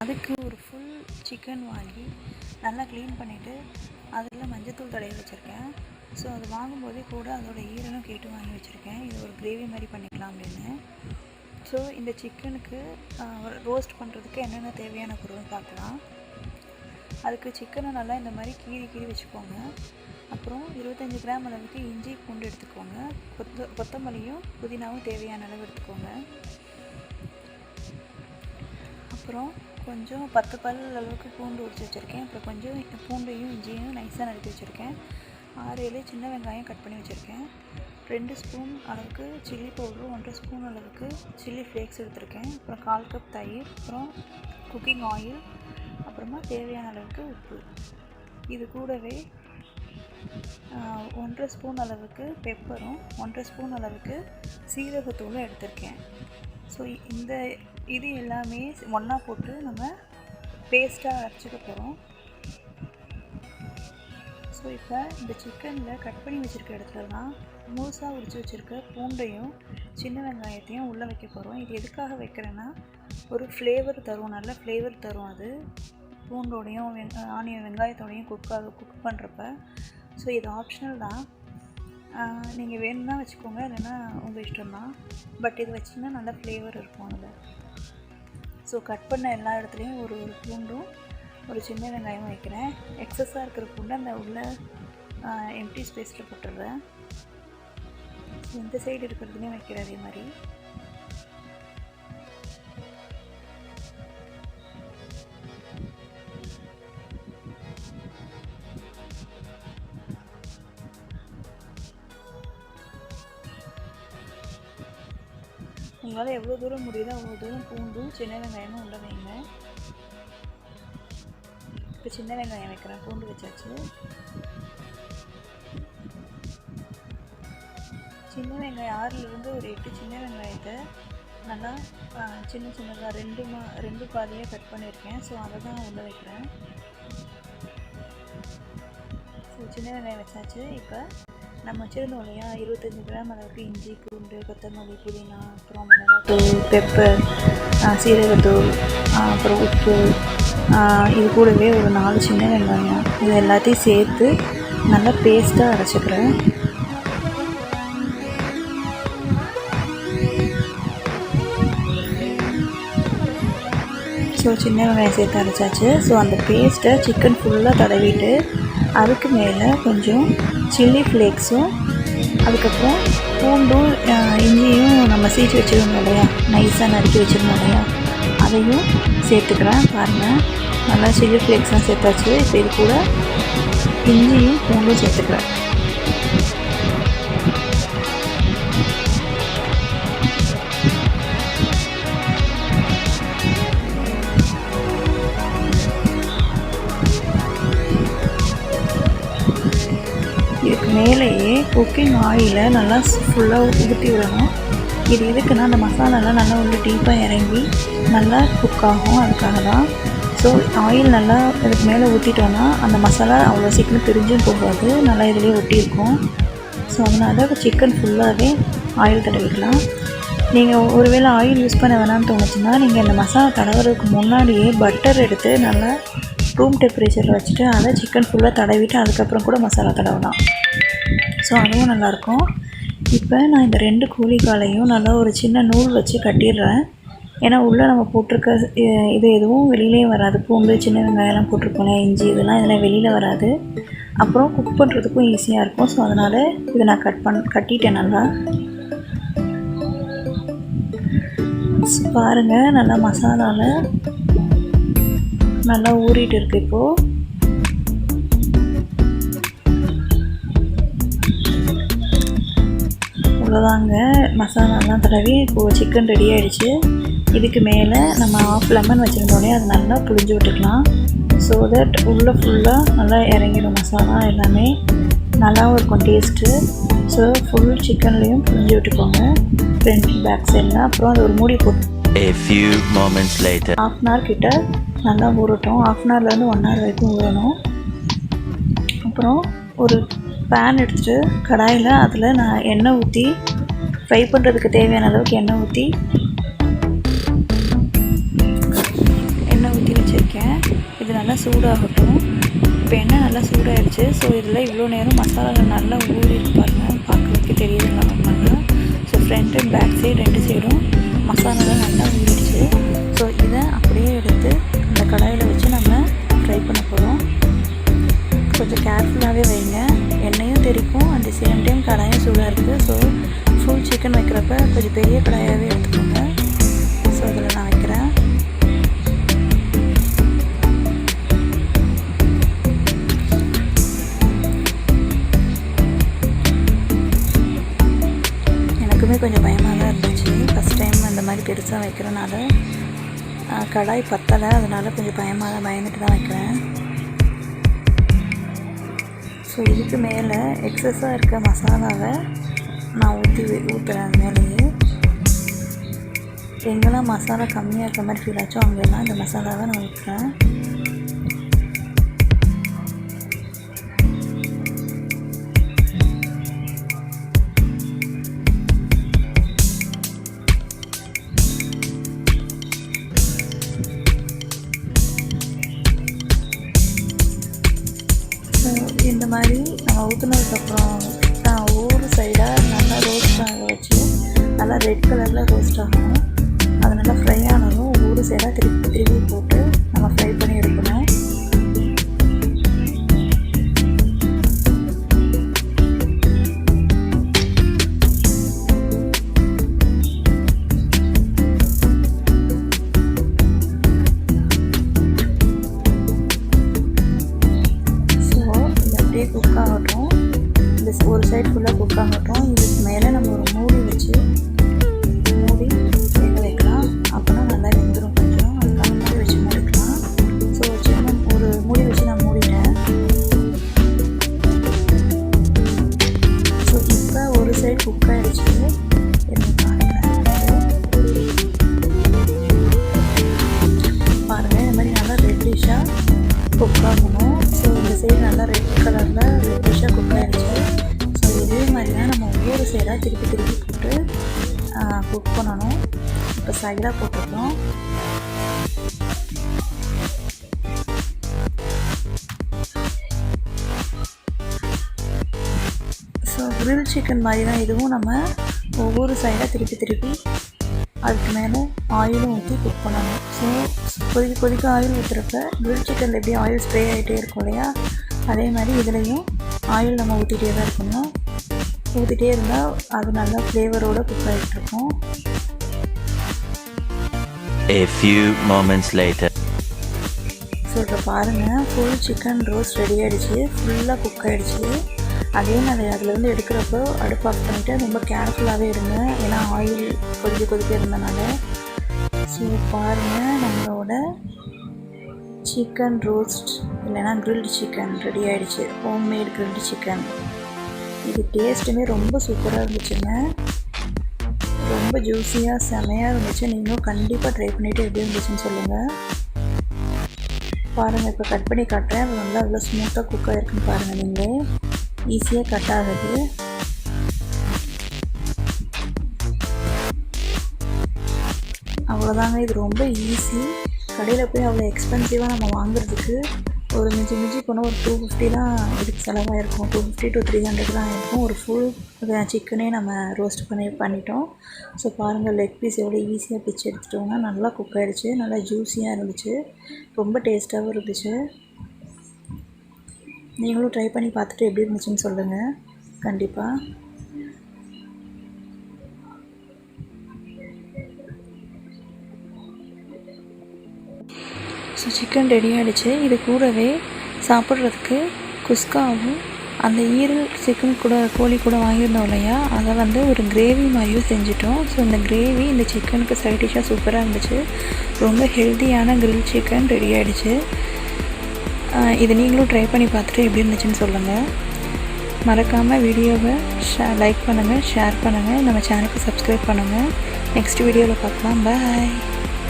அதுக்கு ஒரு full chicken வாங்கி நல்லா க்ளீன் பண்ணிவிட்டு அதில் மஞ்சத்தூள் தடவி வச்சுருக்கேன். ஸோ அது வாங்கும்போதே கூட அதோட ஈரலும் கேட்டு வாங்கி வச்சுருக்கேன். இது ஒரு கிரேவி மாதிரி பண்ணிக்கலாம் அப்படின்னு. ஸோ இந்த சிக்கனுக்கு ரோஸ்ட் பண்ணுறதுக்கு என்னென்ன தேவையான பொருள்னு பார்க்கலாம். அதுக்கு சிக்கனை நல்லா இந்த மாதிரி கீறி வச்சுக்கோங்க. அப்புறம் 25 கிராம் அளவுக்கு இஞ்சி பூண்டு எடுத்துக்கோங்க. கொத்தமல்லியும் புதினாவும் தேவையான அளவு எடுத்துக்கோங்க. அப்புறம் கொஞ்சம் 10 பல் அளவுக்கு பூண்டு உரிச்சு வச்சுருக்கேன். அப்புறம் கொஞ்சம் பூண்டையும் இஞ்சியும் நைஸாக நறுக்கி வச்சுருக்கேன். 6-7 சின்ன வெங்காயம் கட் பண்ணி வச்சுருக்கேன். 2 ஸ்பூன் அளவுக்கு சில்லி பவுடரும் 1.5 ஸ்பூன் அளவுக்கு சில்லி ஃப்ளேக்ஸ் எடுத்திருக்கேன். அப்புறம் 1/4 கப் தயிர், அப்புறம் குக்கிங் ஆயில், அப்புறமா தேவையான அளவுக்கு உப்பு. இது கூடவே 1.5 ஸ்பூன் அளவுக்கு பெப்பரும் 1.5 ஸ்பூன் அளவுக்கு சீரகத்தூளும் எடுத்திருக்கேன். ஸோ இது எல்லாமே ஒன்றா போட்டு நம்ம பேஸ்ட்டாக அரைச்சிக்க போகிறோம். ஸோ இப்போ இந்த சிக்கனில் கட் பண்ணி வச்சுருக்க இடத்துலலாம் முழுசாக உரித்து வச்சுருக்க பூண்டையும் சின்ன வெங்காயத்தையும் உள்ளே வைக்க போகிறோம். இது எதுக்காக வைக்கிறேன்னா ஒரு ஃப்ளேவர் தரும், நல்ல ஃப்ளேவர் தரும். அது பூண்டோடையும் ஆனியன் வெங்காயத்தோடையும் குக் பண்ணுறப்ப. ஸோ இது ஆப்ஷனல் தான், நீங்கள் வேணும்னா வச்சுக்கோங்க, இல்லைன்னா உங்கள் இஷ்டம்தான். பட் இது வச்சிங்கன்னா நல்ல ஃப்ளேவர் இருக்கும் அதில். ஸோ கட் பண்ண எல்லா இடத்துலையும் ஒரு பூண்டும் ஒரு சின்ன வெங்காயமும் வைக்கிறேன். எக்ஸஸாக இருக்கிற பூண்டை அந்த உள்ள எம்டி ஸ்பேஸில் போட்டுடுறேன். இந்த சைடு இருக்கிறதுலையும் வைக்கிறேன் அதே மாதிரி. உங்களால் எவ்வளோ தூரம் முடியுதோ அவ்வளோ தூரம் பூண்டும் சின்ன வெங்காயமும் உள்ள வைங்க. இப்போ சின்ன வெங்காயம் வைக்கிறேன், பூண்டு வச்சாச்சு. சின்ன வெங்காயம் 6லேருந்து ஒரு 8 சின்ன வெங்காயத்தை நல்லா சின்னதாக 2 பாதியாக கட் பண்ணியிருக்கேன். ஸோ அதை தான் உள்ள வைக்கிறேன். ஸோ சின்ன வெங்காயம் வச்சாச்சு. இப்போ நம்ம வச்சுருந்தோம் இல்லையா 25 கிராம் அளவுக்கு இஞ்சி பூண்டு கொத்தமல்லி புதினா, அப்புறம் மிளகாத்தூள், பெப்பர், சீரகத்தூள், அப்புறம் உப்பு, இது கூடவே ஒரு 4 சின்ன வெங்காயம், இது எல்லாத்தையும் சேர்த்து நல்லா பேஸ்ட்டாக அரைச்சிக்கிறேன். ஸோ சின்ன வெங்காயம் சேர்த்து அரைச்சாச்சு. ஸோ அந்த பேஸ்ட்டை சிக்கன் ஃபுல்லாக தடவிட்டு அதுக்கு மேலே கொஞ்சம் சில்லி ஃப்ளேக்ஸும், அதுக்கப்புறம் பூண்டும் இஞ்சியும் நம்ம சீச்சு வச்சுருந்தோம் இல்லையா, நைஸாக நறுக்கி வச்சுருந்தோம் இல்லையா, அதையும் சேர்த்துக்கிறேன். பாருங்கள், நல்லா சில்லி ஃப்ளேக்ஸ்லாம் சேர்த்தாச்சு. இப்போ இது கூட இஞ்சியும் பூண்டும் சேர்த்துக்கிறேன். இதுக்கு மேலேயே குக்கிங் ஆயிலை நல்லா ஃபுல்லாக ஊற்றி விடணும். இது எதுக்குன்னா அந்த மசாலாலாம் நல்லா உள்ள டீப்பாக இறங்கி நல்லா குக் ஆகும், அதுக்காக தான். ஸோ ஆயில் நல்லா இதுக்கு மேலே ஊற்றிட்டோன்னா அந்த மசாலா அவ்வளோ சீக்கிரம் பிரிஞ்சும் போகாது, நல்லா இதிலே ஒட்டியிருக்கும். ஸோ அதனால் சிக்கன் ஃபுல்லாகவே ஆயில் தடவிக்கலாம். நீங்கள் ஒருவேளை ஆயில் யூஸ் பண்ண வேணாம்னு தோணுச்சுன்னா நீங்கள் இந்த மசாலா தடவுறதுக்கு முன்னாடியே பட்டர் எடுத்து நல்லா ரூம் டெம்பரேச்சரில் வச்சுட்டு அதை சிக்கன் ஃபுல்லாக தடவிட்டு அதுக்கப்புறம் கூட மசாலா தடவலாம். ஸோ அதுவும் நல்லாயிருக்கும். இப்போ நான் இந்த 2 கோழிக்காலையும் நல்லா ஒரு சின்ன நூல் வச்சு கட்டிடுறேன். ஏன்னா உள்ளே நம்ம போட்டிருக்க இது எதுவும் வெளியிலே வராது. பூண்டு சின்ன வெங்காயம்லாம் போட்டிருக்கோம், இஞ்சி, இதெல்லாம் வெளியில் வராது. அப்புறம் குக் பண்ணுறதுக்கும் ஈஸியாக இருக்கும். ஸோ அதனால் இதை நான் கட்டிட்டேன் நல்லா. பாருங்கள், நல்லா மசாலாவில் நல்லா ஊறிட்டு இருக்குது. இப்போது அவ்வளோதாங்க, மசாலாலாம் தடவி இப்போது சிக்கன் ரெடி ஆகிடுச்சு. இதுக்கு மேலே நம்ம 1/2 லெமன் வச்சுருந்தோடனே அது நல்லா புழிஞ்சு விட்டுக்கலாம். ஸோ தட் உள்ளே ஃபுல்லாக நல்லா இறங்கிடும் மசாலா எல்லாமே, நல்லாவும் இருக்கும் டேஸ்ட்டு. ஸோ ஃபுல் சிக்கன்லேயும் புழிஞ்சு விட்டுக்கோங்க ஃப்ரண்ட் பேக் சைடில். அப்புறம் அது ஒரு மூடி போட்டு A few moments later 1/2 hour கிட்ட நல்லா ஊறட்டும். 1/2 hourலேருந்து 1 hour வரைக்கும் ஊறணும். அப்புறம் ஒரு பேன் எடுத்துகிட்டு கடாயில் அதில் நான் எண்ணெய் ஊற்றி ஃப்ரை பண்ணுறதுக்கு தேவையான அளவுக்கு எண்ணெய் ஊற்றி நல்லா சூடாகட்டும். இப்போ எண்ணெய் நல்லா சூடாகிடுச்சு. ஸோ இதில் இவ்வளோ நேரம் மசாலாவில் நல்லா ஊறி பாருங்க, பார்க்குறதுக்கு தெரியுதுங்களா நல்லா. So front and back side 2 சைடும் மசாலாவில் நல்லா ஊறிடுச்சு. ஸோ இதை அப்படியே எடுத்து அந்த கடாயில் வச்சு நம்ம ஃப்ரை பண்ண போகிறோம். கொஞ்சம் கேர்ஃபுல்லாகவே வைங்க, எண்ணெயும் தெரிக்கும், அட் தி சேம் டைம் கடாயும் சூடாக இருக்குது. ஸோ ஃபுல் சிக்கன் வைக்கிறப்ப கொஞ்சம் பெரிய கடாயாகவே எடுத்துக்கோங்க. ஸோ அதில் நான் வைக்கிறேன். எனக்குமே கொஞ்சம் பயமாக தான் இருந்துச்சு, ஃபஸ்ட் டைம் அந்த மாதிரி பெருசாக வைக்கிறனால. கடாய் பத்தலை, அதனால் கொஞ்சம் பயந்துட்டு தான் வைக்கிறேன். ஸோ இதுக்கு மேலே எக்ஸஸாக இருக்க மசாலாவை நான் ஊற்றுறேன். மேலேயே எங்கெல்லாம் மசாலா கம்மியாக இருக்க மாதிரி ஃபீல் ஆச்சோ அங்கெல்லாம் இந்த மசாலாவை நான் ஊற்றுறேன். இந்த மாதிரி நம்ம ஊற்றுனதுக்கப்புறம் ஒவ்வொரு சைடாக நல்லா ரோஸ்ட் ஆக வச்சு நல்லா ரெட் கலரில் ரோஸ்ட் ஆகணும். அது நல்லா ஃப்ரை ஆனதும் ஒவ்வொரு சைடாக திருப்பி போட்டு நம்ம ஃப்ரை பண்ணி எடுக்கணும். குக் ஆகட்டும், இந்த ஒரு சைடு ஃபுல்லாக குக் ஆகட்டும். இதுக்கு மேலே நம்ம ஒரு மூடி வச்சு வேக வைக்கலாம். அப்போனா நல்லா வெந்துடும் கொஞ்சம், அதுக்காக மூடி வச்சு மூடிக்கலாம். ஸோ சின்ன ஒரு மூடி வச்சு நான் மூடிட்டேன். ஸோ இப்போ ஒரு சைடு குக் ஆகிடுச்சு. பாருங்கள், இந்த மாதிரி நல்லா ரெட்டிஷாக குக் ஆகணும். ஸோ இந்த சைடு நல்லா ரெட் கலரில் ரெட்டிஷாக குக் ஆகிடுச்சு. ஸோ இதே மாதிரி தான் நம்ம ஒவ்வொரு சைடாக திருப்பி போட்டு குக் பண்ணணும். இப்போ சைடாக போட்டுருக்கோம். ஸோ கிரில் சிக்கன் மாதிரி தான் இதுவும். நம்ம ஒவ்வொரு சைடாக திருப்பி அதுக்கு மேலே ஆயிலும் ஊற்றி குக் பண்ணணும். ஸோ கொதிக்க ஆயில் ஊற்றுறப்ப கிரில் சிக்கனில் எப்படி ஆயில் ஸ்ப்ரே ஆகிட்டே இருக்கும் இல்லையா, அதே மாதிரி இதுலேயும் ஆயில் நம்ம ஊற்றிட்டே தான் இருக்கணும். ஊற்றிட்டே இருந்தால் அது நல்லா ஃப்ளேவரோடு குக் ஆகிட்டுருக்கும். A few moments later. So இப்போ பாருங்கள், ஃபுல் சிக்கன் ரோஸ்ட் ரெடி ஆகிடுச்சு, ஃபுல்லாக குக் ஆகிடுச்சு. அதே மாதிரி அதில் எடுக்கிறப்போ அடுப்பு ஆஃப் பண்ணிவிட்டு ரொம்ப கேர்ஃபுல்லாகவே இருங்க, ஏன்னா ஆயில் கொதிக்க இருந்தனால. ஸோ பாருங்கள், நம்மளோட சிக்கன் ரோஸ்ட் இல்லைன்னா கிரில்டு சிக்கன் ரெடி ஆகிடுச்சு. Homemade grilled chicken. இது டேஸ்ட்டுமே ரொம்ப சூப்பராக இருந்துச்சுங்க, ரொம்ப ஜூஸியாக செமையாக இருந்துச்சு. நீங்களும் கண்டிப்பாக ட்ரை பண்ணிவிட்டு எப்படி இருந்துச்சுன்னு சொல்லுங்கள். பாருங்கள், இப்போ கட் பண்ணி காட்டுறேன். அது நல்லா அவ்வளோ ஸ்மூத்தாக குக் ஆகிருக்குன்னு பாருங்கள். நீங்களே ஈஸியாக கட் ஆகுது. அவ்வளோதாங்க, இது ரொம்ப ஈஸி. கடையில் போய் அவ்வளோ எக்ஸ்பென்சிவாக நம்ம வாங்குறதுக்கு ஒரு மிஞ்சி போனால் ஒரு 250 தான் இதுக்கு செலவாயிருக்கும். 250 to 300 தான் இருக்கும். ஒரு ஃபுல் சிக்கனே நம்ம ரோஸ்ட் பண்ணிட்டோம். ஸோ பாருங்கள், லெக் பீஸ் எவ்வளோ ஈஸியாக பிச்சு எடுத்துட்டோம்னா நல்லா குக் ஆகிடுச்சு, நல்லா ஜூஸியாக இருந்துச்சு, ரொம்ப டேஸ்ட்டாகவும் இருந்துச்சு. நீங்களும் ட்ரை பண்ணி பார்த்துட்டு எப்படி இருந்துச்சுன்னு சொல்லுங்கள் கண்டிப்பாக. ஸோ சிக்கன் ரெடி ஆகிடுச்சு. இது கூடவே சாப்பிட்றதுக்கு குஸ்காவும் அந்த ஈரல் சிக்கன் கூட கோழி கூட வாங்கியிருந்தோம் இல்லையா, அதை ஒரு கிரேவி மாதிரியும் செஞ்சிட்டோம். ஸோ இந்த கிரேவி இந்த சிக்கனுக்கு சைட் டிஷ்ஷாக சூப்பராக இருந்துச்சு. ரொம்ப ஹெல்த்தியான கிரில் சிக்கன் ரெடி ஆகிடுச்சு. இது நீங்களும் ட்ரை பண்ணி பார்த்துட்டு எப்படி இருந்துச்சுன்னு சொல்லுங்கள். மறக்காமல் வீடியோவை லைக் பண்ணுங்கள், ஷேர் பண்ணுங்கள், நம்ம சேனலுக்கு சப்ஸ்கிரைப் பண்ணுங்கள். நெக்ஸ்ட் வீடியோவில் பார்க்கலாம். பாய்.